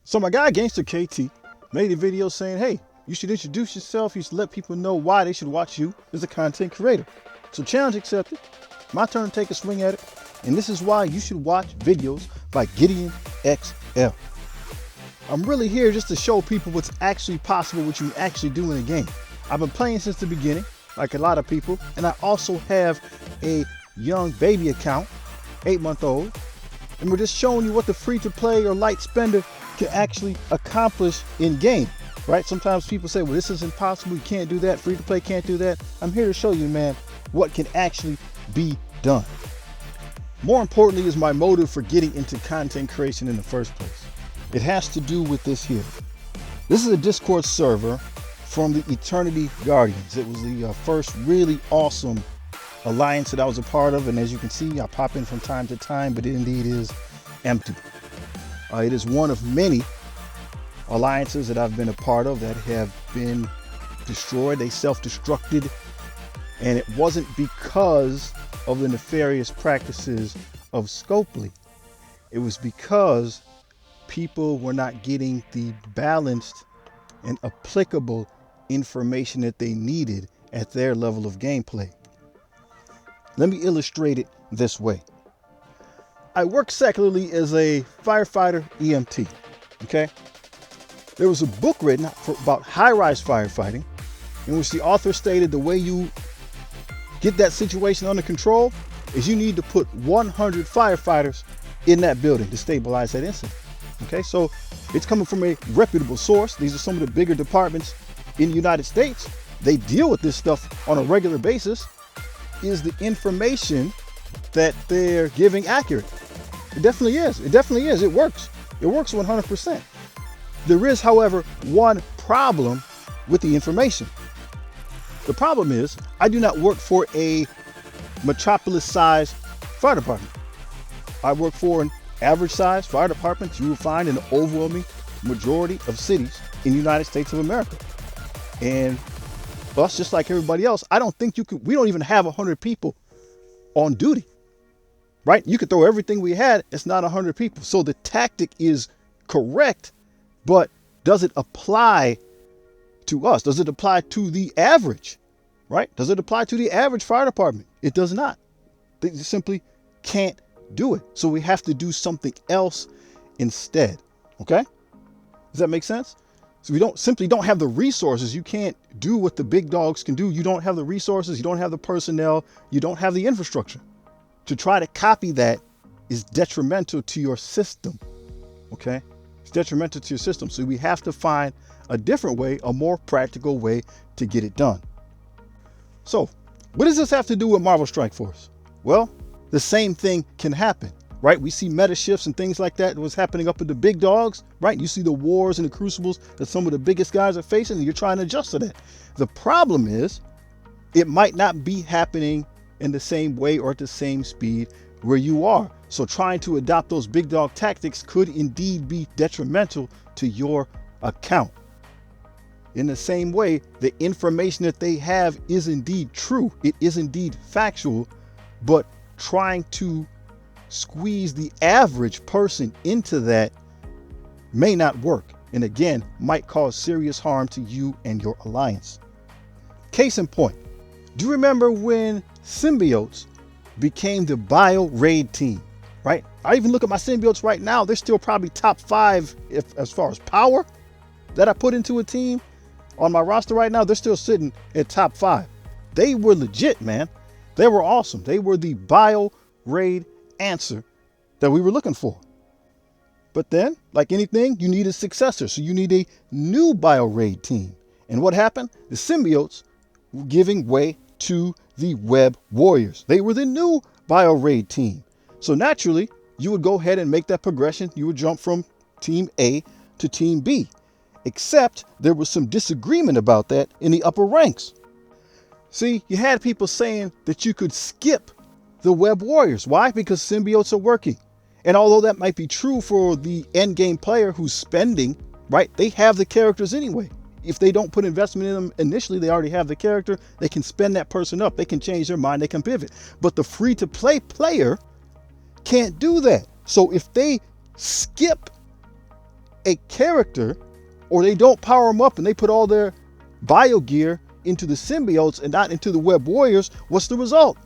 So my guy Gangster KT made a video saying, hey, you should introduce yourself. You should let people know why they should watch you as a content creator. So challenge accepted. My turn to take a swing at it. And this is why you should watch videos by GideonXL. I'm really here just to show people what's actually possible, what you actually do in a game. I've been playing since the beginning, like a lot of people. And I also have a young baby account, 8-month-old. And we're just showing you what the free-to-play or light spender can actually accomplish in game, right? Sometimes people say, well, this is impossible, you can't do that, free-to-play can't do that. I'm here to show you, man, what can actually be done. More importantly is my motive for getting into content creation in the first place. It has to do with this here. This is a Discord server from the Eternity Guardians. It was the first really awesome alliance that I was a part of, and as you can see, I pop in from time to time, but it indeed is empty. It is one of many alliances that I've been a part of that have been destroyed. They self-destructed, and it wasn't because of the nefarious practices of Scopely. It was because people were not getting the balanced and applicable information that they needed at their level of gameplay. Let me illustrate it this way. I work secularly as a firefighter EMT, okay? There was a book written about high-rise firefighting in which the author stated the way you get that situation under control is you need to put 100 firefighters in that building to stabilize that incident, okay? So it's coming from a reputable source. These are some of the bigger departments in the United States. They deal with this stuff on a regular basis. Is the information that they're giving accurate? It definitely is. It definitely is. It works. It works 100%. There is, however, one problem with the information. The problem is I do not work for a metropolis-sized fire department. I work for an average-sized fire department you will find in the overwhelming majority of cities in the United States of America. And us, just like everybody else, I don't think we don't even have 100 people on duty, right? You could throw everything we had, it's not 100 people. So the tactic is correct, but does it apply to us? Does it apply to the average, right? Does it apply to the average fire department? It does not. They simply can't do it. So we have to do something else instead, okay? Does that make sense? So we don't have the resources. You can't do what the big dogs can do. You don't have the resources. You don't have the personnel. You don't have the infrastructure. To try to copy that is detrimental to your system. Okay? It's detrimental to your system. So we have to find a different way, a more practical way to get it done. So what does this have to do with Marvel Strike Force? Well, the same thing can happen. Right? We see meta shifts and things like that was happening up with the big dogs, right? You see the wars and the crucibles that some of the biggest guys are facing, and you're trying to adjust to that. The problem is it might not be happening in the same way or at the same speed where you are. So trying to adopt those big dog tactics could indeed be detrimental to your account. In the same way, the information that they have is indeed true. It is indeed factual, but trying to squeeze the average person into that may not work, and again might cause serious harm to you and your alliance. Case in point, do you remember when symbiotes became the bio raid team, right? I even look at my symbiotes right now, they're still probably top 5 as far as power that I put into a team on my roster right now. They're still sitting at top 5. They were legit, man. They were awesome. They were the bio raid answer that we were looking for. But then, like anything, you need a successor. So you need a new bio raid team. And what happened? The symbiotes were giving way to the web warriors. They were the new bio raid team. So naturally, you would go ahead and make that progression. You would jump from team A to team B. Except there was some disagreement about that in the upper ranks. See, you had people saying that you could skip the web warriors. Why? Because symbiotes are working. And although that might be true for the end game player who's spending, right? They have the characters anyway. If they don't put investment in them initially, they already have the character. They can spend that person up. They can change their mind. They can pivot. But the free to play player can't do that. So if they skip a character, or they don't power them up and they put all their bio gear into the symbiotes and not into the web warriors, what's the result?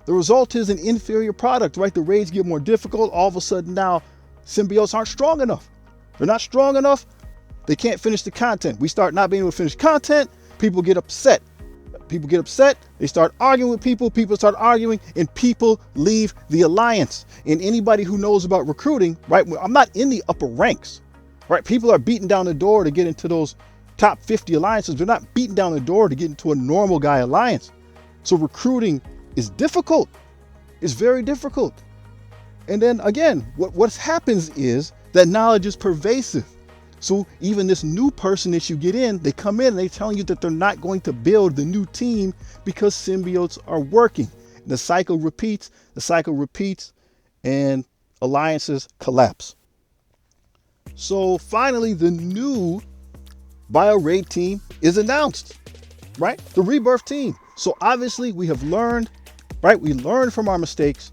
The result is an inferior product, right? The raids get more difficult. All of a sudden now, symbiotes aren't strong enough. They're not strong enough. They can't finish the content. We start not being able to finish content. People get upset. People get upset. They start arguing with people. People start arguing and people leave the alliance. And anybody who knows about recruiting, right? I'm not in the upper ranks, right? People are beating down the door to get into those top 50 alliances. They're not beating down the door to get into a normal guy alliance. So recruiting is difficult. It's very difficult. And then again, what happens is that knowledge is pervasive. So even this new person that you get in, they come in and they telling you that they're not going to build the new team because symbiotes are working. The cycle repeats, and alliances collapse. So finally, the new bio raid team is announced, right? The rebirth team. So obviously we have learned, right? We learned from our mistakes.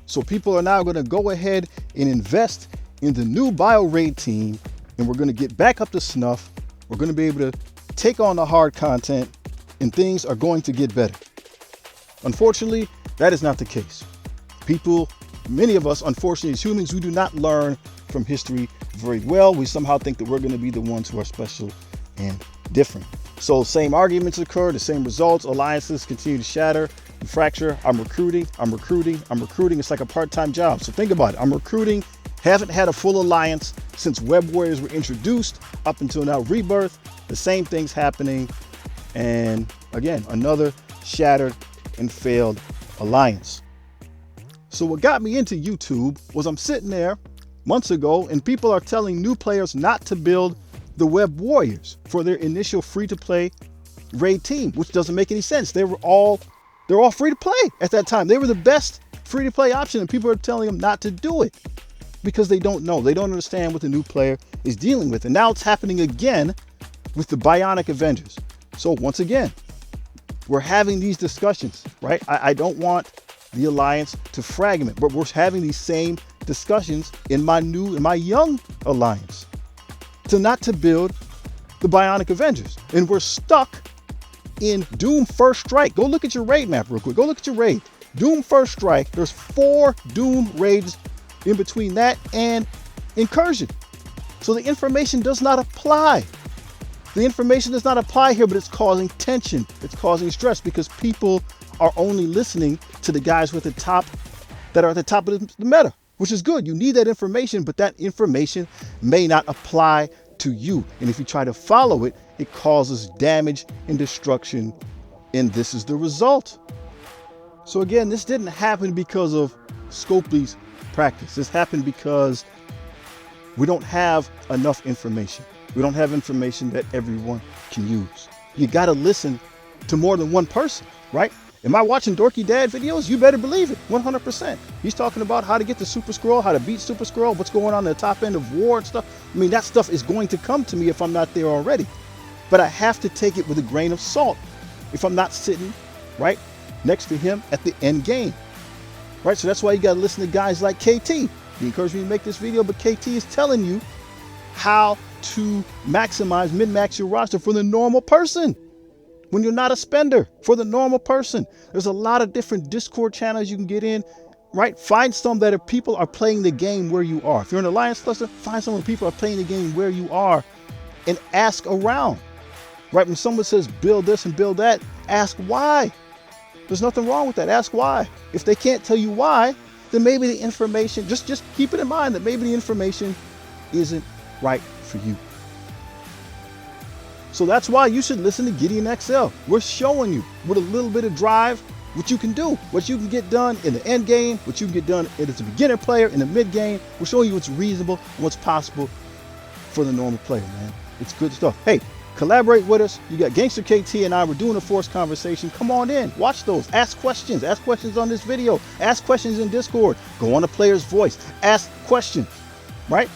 So people are now going to go ahead and invest in the new bio raid team, and we're going to get back up to snuff. We're going to be able to take on the hard content, and things are going to get better. Unfortunately, that is not the case. People, many of us, unfortunately, as humans, we do not learn from history very well. We somehow think that we're going to be the ones who are special and different. So same arguments occur, the same results, alliances continue to shatter and fracture. I'm recruiting. It's like a part-time job. So think about it. I'm recruiting, haven't had a full alliance since web warriors were introduced up until now rebirth. The same thing's happening. And again, another shattered and failed alliance. So what got me into YouTube was I'm sitting there months ago and people are telling new players not to build the web warriors for their initial free-to-play raid team, which doesn't make any sense. They're all free to play at that time. They were the best free-to-play option, and people are telling them not to do it because they don't know. They don't understand what the new player is dealing with. And now it's happening again with the Bionic Avengers. So once again, we're having these discussions, right? I don't want the alliance to fragment, but we're having these same discussions in my young alliance to not to build the Bionic Avengers. And we're stuck in Doom First Strike. Go look at your raid map real quick. Go look at your raid. Doom First Strike. There's 4 Doom raids in between that and Incursion. So the information does not apply. The information does not apply here, but it's causing tension. It's causing stress because people are only listening to the guys with the top that are at the top of the meta, which is good. You need that information, but that information may not apply to you. And if you try to follow it, it causes damage and destruction. And this is the result. So again, this didn't happen because of Scopely's practice. This happened because we don't have enough information. We don't have information that everyone can use. You got to listen to more than one person, right? Am I watching Dorky Dad videos? You better believe it, 100%. He's talking about how to get to Super Skrull, how to beat Super Skrull, what's going on at the top end of war and stuff. I mean, that stuff is going to come to me if I'm not there already. But I have to take it with a grain of salt if I'm not sitting right next to him at the end game, right? So that's why you got to listen to guys like KT. He encouraged me to make this video, but KT is telling you how to maximize, min-max your roster for the normal person. When you're not a spender, for the normal person. There's a lot of different Discord channels you can get in, right? Find some that people are playing the game where you are. If you're an Alliance cluster, find some where people are playing the game where you are and ask around, right? When someone says build this and build that, ask why. There's nothing wrong with that. Ask why. If they can't tell you why, then maybe the information, just keep it in mind that maybe the information isn't right for you. So that's why you should listen to GideonXL. We're showing you with a little bit of drive what you can do, what you can get done in the end game, what you can get done as a beginner player in the mid game. We're showing you what's reasonable and what's possible for the normal player, man. It's good stuff. Hey, collaborate with us. You got Gangster KT and I. We're doing a forced conversation. Come on in, watch those. Ask questions. Ask questions on this video. Ask questions in Discord. Go on a player's voice. Ask questions, right?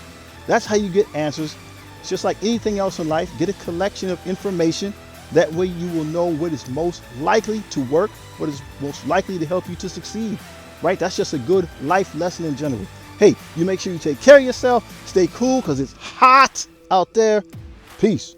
That's how you get answers. It's just like anything else in life. Get a collection of information. That way you will know what is most likely to work, what is most likely to help you to succeed, right? That's just a good life lesson in general. Hey, you make sure you take care of yourself. Stay cool because it's hot out there. Peace.